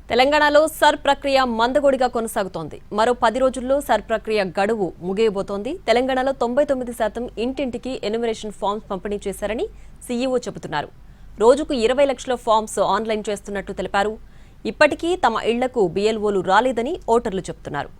తెలంగాణలో సర్ ప్రక్రియ మందగొడిగా కొనసాగుతోంది. మరో 10 రోజుల్లో సర్ ప్రక్రియ గడువు ముగియబోతోంది. తెలంగాణలో 99% ఇంటింటికి ఎన్యూమరేషన్ ఫామ్స్ పంపిణీ చేశారని సీఈఓ చెబుతున్నారు. రోజుకు 20 లక్షల ఫామ్స్ ఆన్లైన్ చేస్తున్నట్టు తెలిపారు. ఇప్పటికీ తమ ఇళ్లకు బీఎల్ఓలు రాలేదని ఓటర్లు చెబుతున్నారు.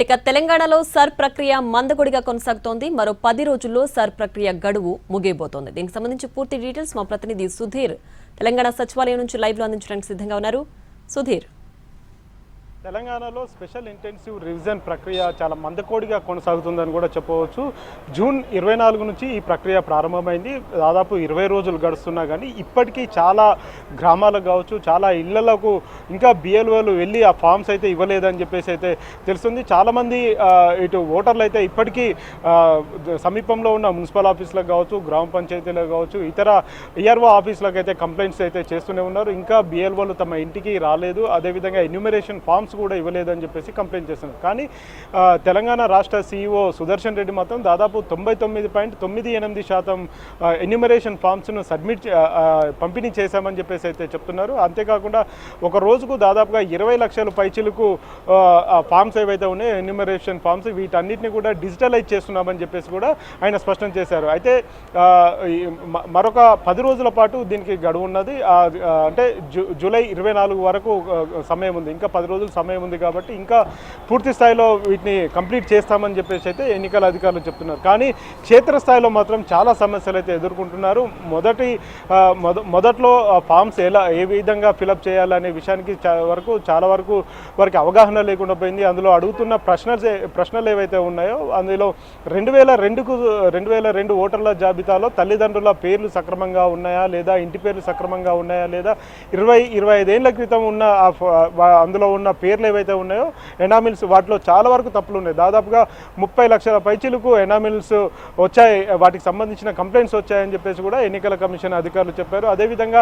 ఇక తెలంగాణలో సర్ ప్రక్రియ మందగొడిగా కొనసాగుతోంది. మరో 10 రోజుల్లో సర్ ప్రక్రియ గడువు ముగియబోతోంది. దీనికి సంబంధించి పూర్తి డీటెయిల్స్ మా ప్రతినిధి సుధీర్ తెలంగాణ సచివాలయం నుంచి లైవ్ లో అందించడానికి సిద్ధంగా ఉన్నారు. సుధీర్, తెలంగాణలో స్పెషల్ ఇంటెన్సివ్ రివిజన్ ప్రక్రియ చాలా మందకోడిగా కొనసాగుతుందని కూడా చెప్పవచ్చు. జూన్ 24 నుంచి ఈ ప్రక్రియ ప్రారంభమైంది. దాదాపు 20 రోజులు గడుస్తున్నా కానీ ఇప్పటికీ చాలా గ్రామాలకు కావచ్చు, చాలా ఇళ్లకు ఇంకా బిఎల్ఓలు వెళ్ళి ఆ ఫామ్స్ అయితే ఇవ్వలేదని చెప్పేసి అయితే తెలుస్తుంది. చాలామంది ఇటు ఓటర్లు అయితే ఇప్పటికీ సమీపంలో ఉన్న మున్సిపల్ ఆఫీసులకు కావచ్చు, గ్రామ పంచాయతీలకు కావచ్చు, ఇతర ఈఆర్ఓ ఆఫీసులకు అయితే కంప్లైంట్స్ అయితే చేస్తూనే ఉన్నారు. ఇంకా బిఎల్ఓలు తమ ఇంటికి రాలేదు, అదేవిధంగా ఎన్యూమరేషన్ ఫామ్స్ కూడా ఇవ్వలేదని చెప్పేసి కంప్లైంట్ చేస్తున్నారు. కానీ తెలంగాణ రాష్ట్ర సీఈఓ సుదర్శన్ రెడ్డి మాత్రం దాదాపు 99.98% ఎన్యూమరేషన్ ఫామ్స్ను పంపిణీ చేశామని చెప్పేసి అయితే చెప్తున్నారు. అంతేకాకుండా ఒక రోజుకు దాదాపుగా 20 లక్షల పైచిలకు ఫామ్స్ ఏవైతే ఉన్నాయో ఎన్యూమరేషన్ ఫామ్స్ వీటన్నిటిని కూడా డిజిటలైజ్ చేస్తున్నామని చెప్పేసి కూడా ఆయన స్పష్టం చేశారు. అయితే మరొక 10 రోజుల పాటు దీనికి గడువు ఉన్నది. అంటే జూలై 24 వరకు సమయం ఉంది. ఇంకా 10 రోజులు సమయం ఉంది కాబట్టి ఇంకా పూర్తి స్థాయిలో వీటిని కంప్లీట్ చేస్తామని చెప్పేసి అయితే ఎన్నికల అధికారులు చెప్తున్నారు. కానీ క్షేత్రస్థాయిలో మాత్రం చాలా సమస్యలు అయితే ఎదుర్కొంటున్నారు. మొదట్లో ఫామ్స్ ఏ విధంగా ఫిలప్ చేయాలనే విషయానికి చాలా వరకు వారికి అవగాహన లేకుండా పోయింది. అందులో అడుగుతున్న ప్రశ్నలు ఏవైతే ఉన్నాయో అందులో 2002 ఓటర్ల జాబితాలో తల్లిదండ్రుల పేర్లు సక్రమంగా ఉన్నాయా లేదా, ఇంటి పేర్లు సక్రమంగా ఉన్నాయా లేదా, 20-25 ఏళ్ల క్రితం ఉన్న అందులో ఉన్న పేర్లు ఏవైతే ఉన్నాయో ఎనామిల్స్ వాటిలో చాలా వరకు తప్పులు ఉన్నాయి. దాదాపుగా 30 లక్షల పైచిలకు ఎనామిల్స్ వచ్చాయి, వాటికి సంబంధించిన కంప్లైంట్స్ వచ్చాయని చెప్పేసి కూడా ఎన్నికల కమిషన్ అధికారులు చెప్పారు. అదేవిధంగా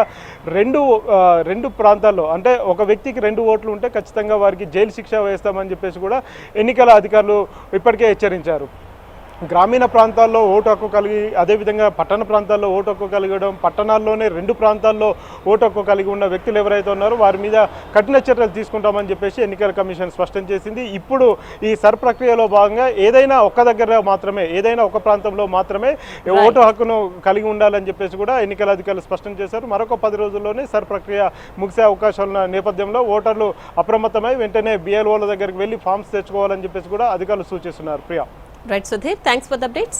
రెండు ప్రాంతాల్లో అంటే ఒక వ్యక్తికి 2 ఓట్లు ఉంటే ఖచ్చితంగా వారికి జైలు శిక్ష వేస్తామని చెప్పేసి కూడా ఎన్నికల అధికారులు ఇప్పటికే హెచ్చరించారు. గ్రామీణ ప్రాంతాల్లో ఓటు హక్కు కలిగి, అదేవిధంగా పట్టణ ప్రాంతాల్లో ఓటు హక్కు కలిగడం, పట్టణాల్లోనే 2 ప్రాంతాల్లో ఓటు హక్కు కలిగి ఉన్న వ్యక్తులు ఎవరైతే ఉన్నారో వారి మీద కఠిన చర్యలు తీసుకుంటామని చెప్పేసి ఎన్నికల కమిషన్ స్పష్టం చేసింది. ఇప్పుడు ఈ సర్ ప్రక్రియలో భాగంగా ఏదైనా ఒక ప్రాంతంలో మాత్రమే ఓటు హక్కును కలిగి ఉండాలని చెప్పేసి కూడా ఎన్నికల అధికారులు స్పష్టం చేశారు. మరొక 10 రోజుల్లోనే సర్ ప్రక్రియ ముగిసే అవకాశాలున్న నేపథ్యంలో ఓటర్లు అప్రమత్తమై వెంటనే బిఎల్ఓల దగ్గరికి వెళ్ళి ఫామ్స్ తెచ్చుకోవాలని చెప్పేసి కూడా అధికారులు సూచిస్తున్నారు. Priya. Right, Sudhir. Thanks for the updates.